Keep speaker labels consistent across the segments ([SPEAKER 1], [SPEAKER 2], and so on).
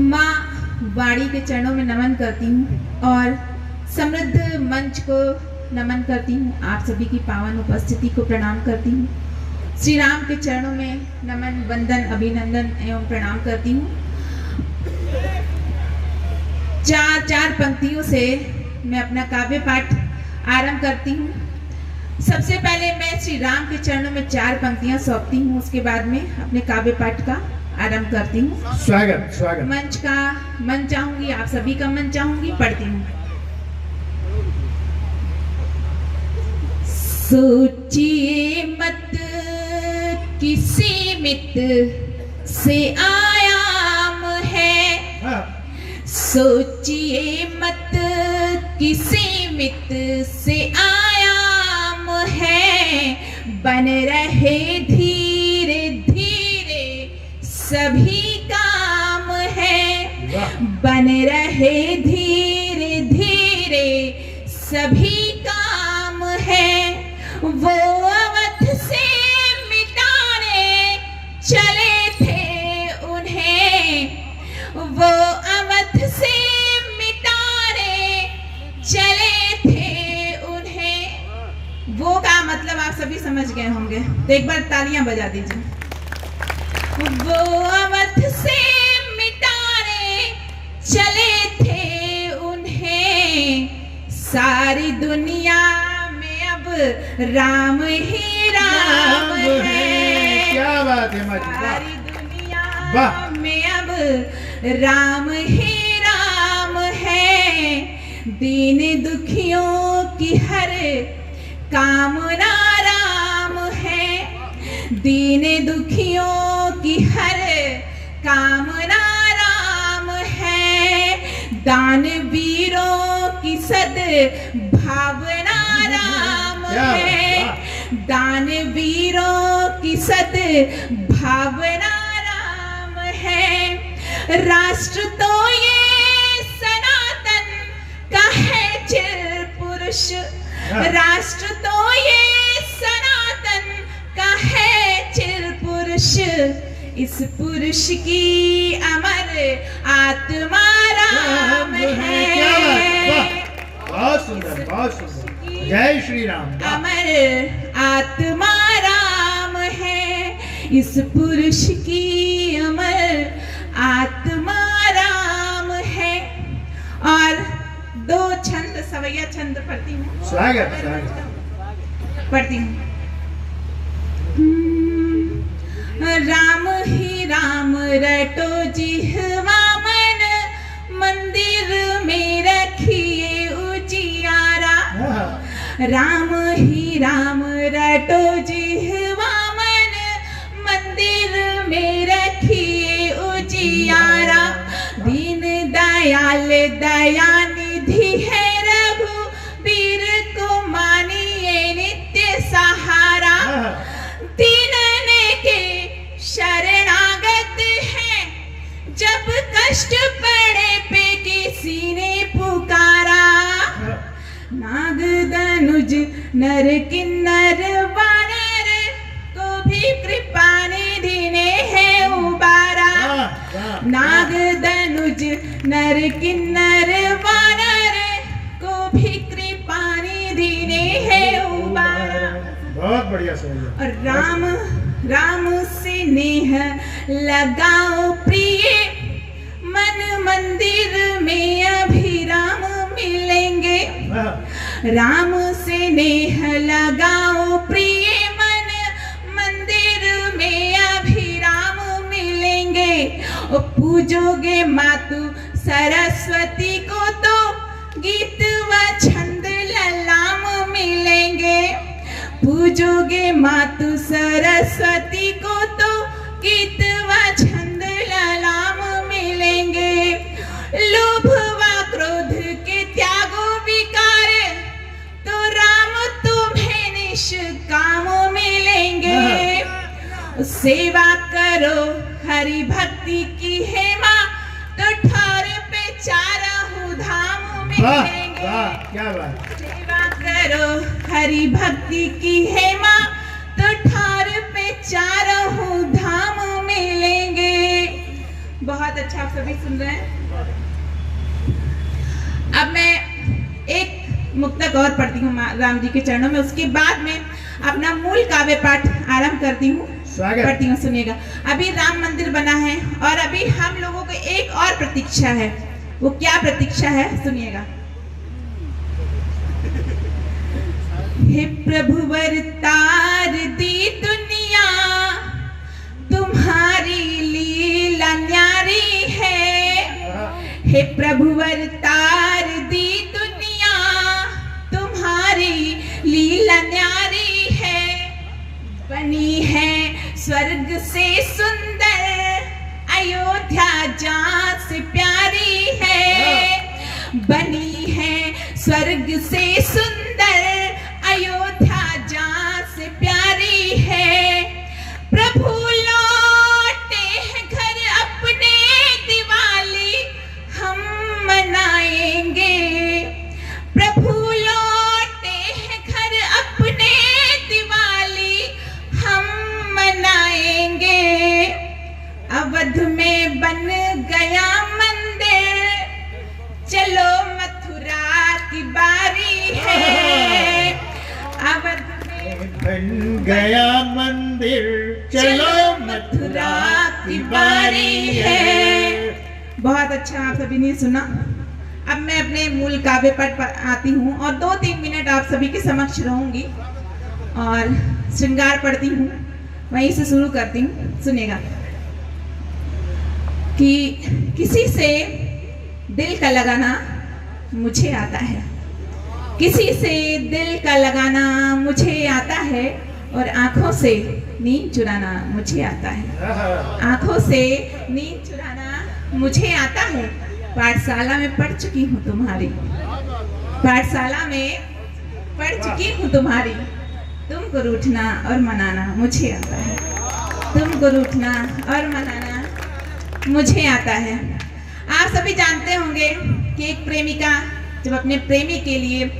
[SPEAKER 1] माँ वाणी के चरणों में नमन करती हूँ और समृद्ध मंच को नमन करती हूँ। आप सभी की पावन उपस्थिति को प्रणाम करती हूँ। श्री राम के चरणों में नमन, वंदन, अभिनंदन एवं प्रणाम करती हूँ। चार पंक्तियों से मैं अपना काव्य पाठ आरंभ करती हूँ। सबसे पहले मैं श्री राम के चरणों में 4 पंक्तियां सौंपती हूँ, उसके बाद में अपने काव्य पाठ का आरंभ करती हूँ।
[SPEAKER 2] स्वागत
[SPEAKER 1] मंच का मन चाहूंगी, आप सभी का मन चाहूंगी, पढ़ती हूँ। सोचिए मत किसी मित से आयाम है, सोचिए मत किसी मित से आयाम है, बन रहे धीरे धीरे सभी काम है, बन रहे धीरे धीरे सभी काम है। वो अवध से मिटाने चले थे उन्हें, वो अवध से मिटाने चले थे उन्हें। वो का मतलब आप सभी समझ गए होंगे, तो एक बार तालियां बजा दीजिए। वो अवध से मिटाने चले थे उन्हें, सारी दुनिया में अब राम ही राम है।
[SPEAKER 2] क्या बात है माँ जी,
[SPEAKER 1] सारी दुनिया में अब राम ही राम है, दीन दुखियों की हर कामना राम है, दीन दुखियों की हर कामना राम है, दानवीरों की सद भावना राम है, दानवीरों की सद भावना राम है। राष्ट्र तो ये सनातन का है चिर पुरुष, राष्ट्र तो ये सनातन का है चिर पुरुष, इस पुरुष की अमर आत्मा राम है।
[SPEAKER 2] बहुत सुंदर, बहुत सुंदर। जय श्री राम।
[SPEAKER 1] अमर आत्मा राम है, इस पुरुष की अमर आत्मा राम है। और 2 छंद, सवैया छंद पढ़ती हूँ।
[SPEAKER 2] स्वागत
[SPEAKER 1] पढ़ती हूँ। राम ही राम रटो जिह्वा मन, मंदिर में रखिए उजियारा। राम ही राम रटो जिह्वा मन, मंदिर में रखिए उजियारा। दीन दयाल दयानिधि है रघुवीर को मानिए नित्य सहारा। दीनने के शरणागत है, जब कष्ट पड़े पे किसी ने पुकारा। नाग धनुज नर किन्नर वानर को भी कृपा निधि ने है उबारा। नाग धनुज नर किन्नर वानर को भी कृपा निधि ने है उबारा।
[SPEAKER 2] बहुत बढ़िया सही।
[SPEAKER 1] और राम राम से नेह लगाओ प्रिय, मन मंदिर में अभिराम मिलेंगे। राम से नेह लगाओ प्रिय, मन मंदिर में अभिराम मिलेंगे। और पूजोगे मातु सरस्वती को तो गीत व छंद ललाम मिलेंगे। पूजोगे मातु सरस्वती को तो गीत व छंद ललाम मिलेंगे। लोभ व क्रोध के त्यागो विकार, तो राम तुम्हें निष्काम मिलेंगे। सेवा करो हरि भक्ति की है माँ, तो ठार पे 4 धाम मिलेंगे।
[SPEAKER 2] क्या बात।
[SPEAKER 1] सेवा करो हरि भक्ति की है माँ, तो ठार पे 4 धाम मिलेंगे। बहुत अच्छा, आप सभी सुन रहे हैं। अब मैं एक मुक्तक और पढ़ती हूँ राम जी के चरणों में, उसके बाद में अपना मूल काव्य पाठ आरंभ करती हूँ, पढ़ती हूँ, सुनिएगा। अभी राम मंदिर बना है और अभी हम लोगों को एक और प्रतीक्षा है। वो क्या प्रतीक्षा है, सुनिएगा। हे प्रभुवर तार दी दुनिया, तुम्हारी लीला न्यारी है। हे प्रभुवर तार दी दुनिया, तुम्हारी लीला न्यारी है। बनी है स्वर्ग से सुंदर, अयोध्या जान से प्यारी है। बनी है स्वर्ग से सुंदर, अयोध्या जान से प्यारी है। प्रभु लौटे हैं घर अपने, दिवाली हम मनाएंगे। प्रभु लौटे हैं घर अपने, दिवाली हम मनाएंगे। अवध में बन गया मंदिर, चलो मथुरा की बारी है। अवध में
[SPEAKER 2] बन गया मंदिर, चलो मथुरा की बारी है।
[SPEAKER 1] बहुत अच्छा, आप सभी ने सुना। अब मैं अपने मूल काव्य पाठ पर आती हूँ और 2-3 मिनट आप सभी के समक्ष रहूंगी और श्रृंगार पढ़ती हूँ, वहीं से शुरू करती हूँ, सुनेगा। कि किसी से दिल का लगाना मुझे आता है, किसी से दिल का लगाना मुझे आता है, और आंखों से नींद चुराना मुझे आता है। आंखों से नींद चुराना मुझे आता है। पाठशाला में पढ़ चुकी हूँ तुम्हारी, पाठशाला में पढ़ चुकी हूँ तुम्हारी। तुमको रूठना और मनाना मुझे आता है, तुमको रूठना और मनाना मुझे आता है। आप सभी जानते होंगे कि एक प्रेमिका जब अपने प्रेमी के लिए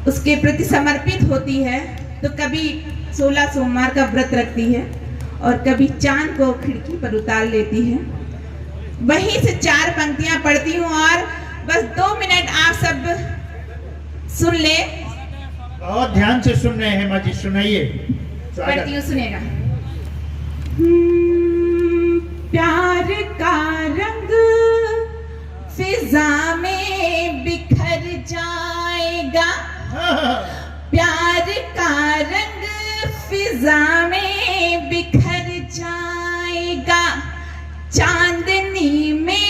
[SPEAKER 1] उसके प्रति समर्पित होती है तो कभी 16 सोमवार का व्रत रखती है और कभी चांद को खिड़की पर उतार लेती है। वहीं से 4 पंक्तियां पढ़ती हूँ और बस 2 मिनट आप सब सुन ले।
[SPEAKER 2] बहुत ध्यान से सुन रहे हैं माँ जी, सुनाइए।
[SPEAKER 1] पढ़ती हूँ, सुनेगा। प्यार का रंग फिजा में बिखर जाएगा, प्यार का रंग फिजा में बिखर जाएगा। चांदनी में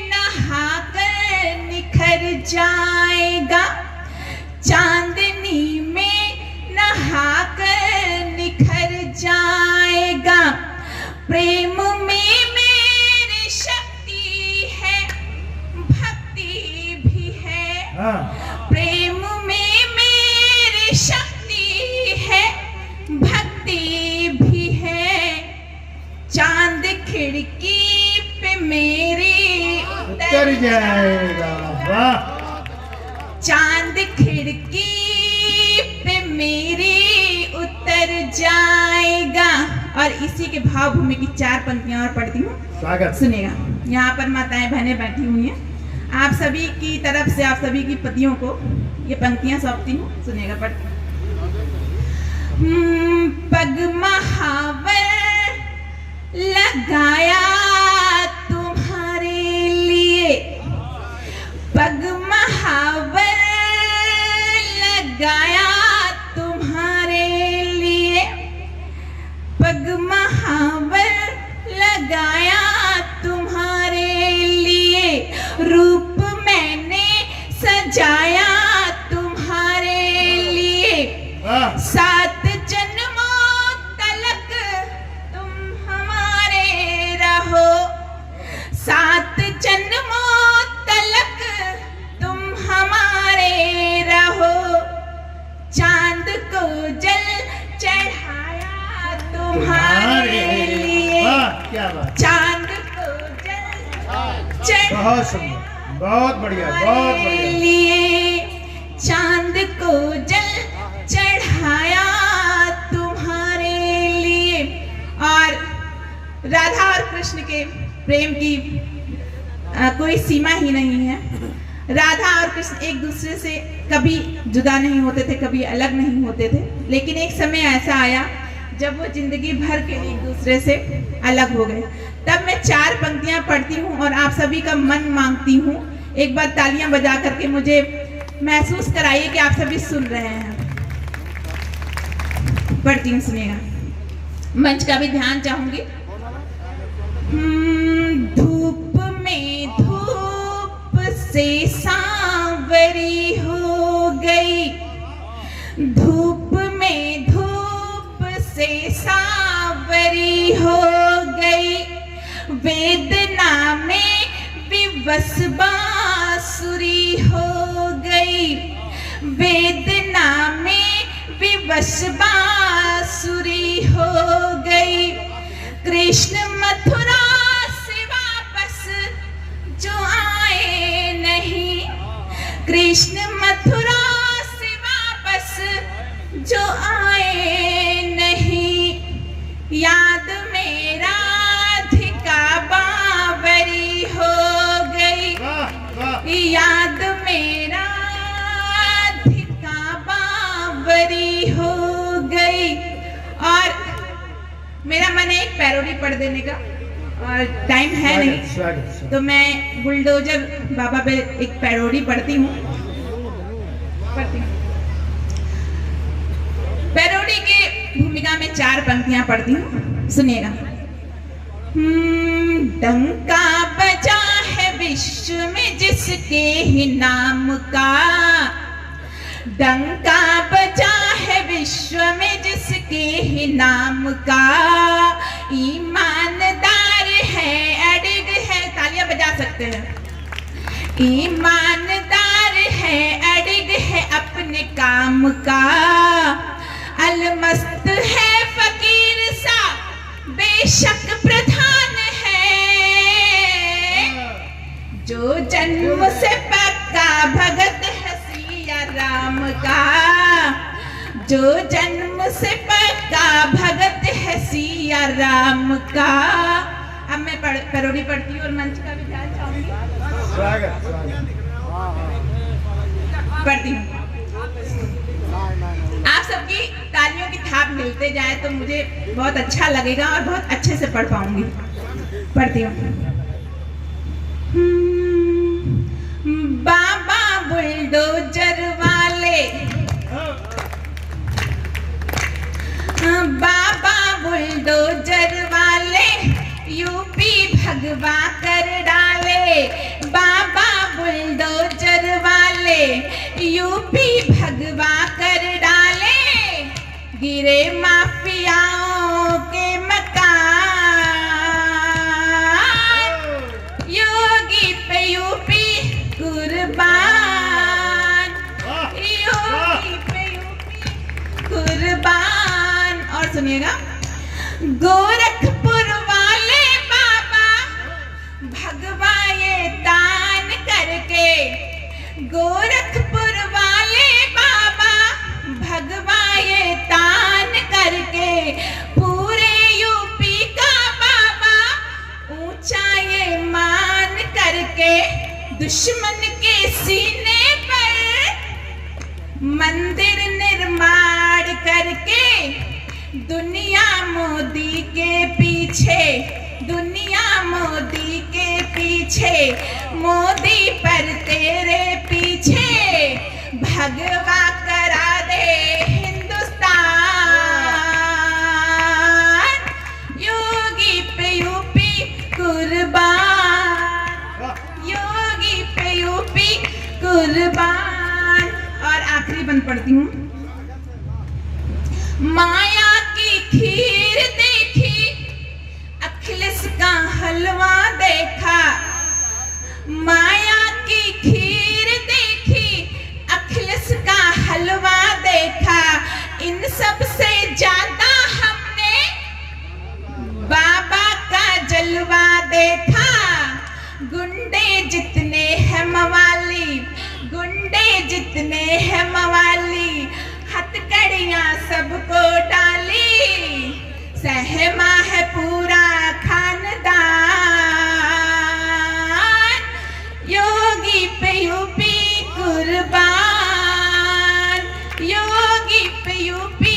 [SPEAKER 1] नहाकर निखर जाएगा, चांदनी में नहाकर निखर जाएगा। प्रेम में मेरी शक्ति है, भक्ति भी है। प्रेम में मेरी शक्ति है, भक्ति भी है। चांद खिड़की पे मेरी उतर
[SPEAKER 2] जाएगा। वाह।
[SPEAKER 1] चांद खिड़की पे मेरी उतर जाएगा। और इसी के भाव भूमि की 4 पंक्तियां और पढ़ती हूँ, सुनेगा। यहाँ पर माताएं बहनें बैठी हुई हैं, आप सभी की तरफ से आप सभी की पतियों को ये पंक्तियां सौंपती हूँ, सुनेगा। पढ़ती पग महावर लगाया तुम्हारे लिए, पग महावर लगाया तुम्हारे लिए, पग महावर लगाया तुम्हारे लिए। रूप मैंने सजाया तुम्हारे लिए, 7 जन्मों तलक तुम हमारे रहो, 7 जन्मों तलक तुम हमारे रहो। चांद को जल चढ़ाया तुम्हारे लिए,
[SPEAKER 2] क्या बात।
[SPEAKER 1] चांद को जल चढ़ाया
[SPEAKER 2] बहुत सुंदर, बहुत बढ़िया, बहुत बढ़िया।
[SPEAKER 1] लिए, चांद को जल चढ़ाया तुम्हारे लिए। और राधा और कृष्ण के प्रेम की कोई सीमा ही नहीं है। राधा और कृष्ण एक दूसरे से कभी जुदा नहीं होते थे, कभी अलग नहीं होते थे, लेकिन एक समय ऐसा आया जब वो जिंदगी भर के लिए एक दूसरे से अलग हो गए। तब मैं 4 पंक्तियां पढ़ती हूँ और आप सभी का मन मांगती हूँ, एक बार तालियां बजा करके मुझे महसूस कराइए कि आप सभी सुन रहे हैं। पढ़ती हूँ, सुनिएगा। मंच का भी ध्यान चाहूंगी। धूप में धूप से सांवरी हो गई, धूप में धूप से सांवरी हो गई, वेदना में विवश बांसुरी हो गई, वेदना में विवश बांसुरी हो गई। कृष्ण मथुरा से वापस जो आए नहीं, कृष्ण मथुरा से वापस जो आए नहीं, याद में राधिका बावरी हो गई, याद में राधिका बावरी हो गई। और मेरा मन है एक पैरोडी पढ़ देने का, और टाइम है नहीं, तो मैं बुलडोजर बाबा पे एक पैरोडी पढ़ती हूँ। पैरोडी की भूमिका में 4 पंक्तियां पढ़ती हूँ, सुनिएगा। डंका बजा है विश्व में जिसके ही नाम का, डंका बजा है विश्व में जिसके ही नाम का, ईमानदार है अडिग है, तालियां बजा सकते हैं, ईमानदार है अडिग है अपने काम का, अलमस्त है फकीर सा बेशक प्रधान है, जो जन्म से पक्का भगत है सिया राम का, जो जन्म से पक्का भगत है सिया राम का। अब मैं पैरोडी पढ़ती हूँ और मंच का भी ध्यान चाहूंगी। पढ़ती हूँ। आप सबकी तालियों की थाप मिलते जाए तो मुझे बहुत अच्छा लगेगा और बहुत अच्छे से पढ़ पाऊंगी। पढ़ती हूँ। बाबा बुलडोजर वाले, बाबा बुलडोजर वाले यूपी भगवा कर डाले, बाबा बुलडोजर वाले यूपी भगवा कर डाले, गिरे माफियाओं के मकान, योगी पे यूपी कुर्बान, योगी पे यूपी कुर्बान। और सुनिएगा। गोरखपुर वाले बाबा भगवा ये दान करके, गोरखपुर वाले बाबा भगवा ये दान करके, पूरे यूपी का बाबा ऊंचा ये मान करके, दुश्मन के सीने पर मंदिर निर्माण करके, दुनिया मोदी के पीछे, दुनिया मोदी के पीछे, मोदी पर तेरे पीछे भगवा करा दे हिंदुस्तान, योगी पे यूपी कुर्बान, योगी पे यूपी कुर्बान। और आखिरी बंद पढ़ती हूँ। माया की खीर देखी, अखिलेश का हलवा देखा, माया की खीर देखी, अखिलेश का हलवा देखा, इन सब से ज्यादा हमने बाबा का जलवा देखा, गुंडे जितने हैं मवाली, गुंडे जितने हैं मवाली, हथकड़ियां सबको डाली, सहमा है पूरा खानदान, यूपी यूपी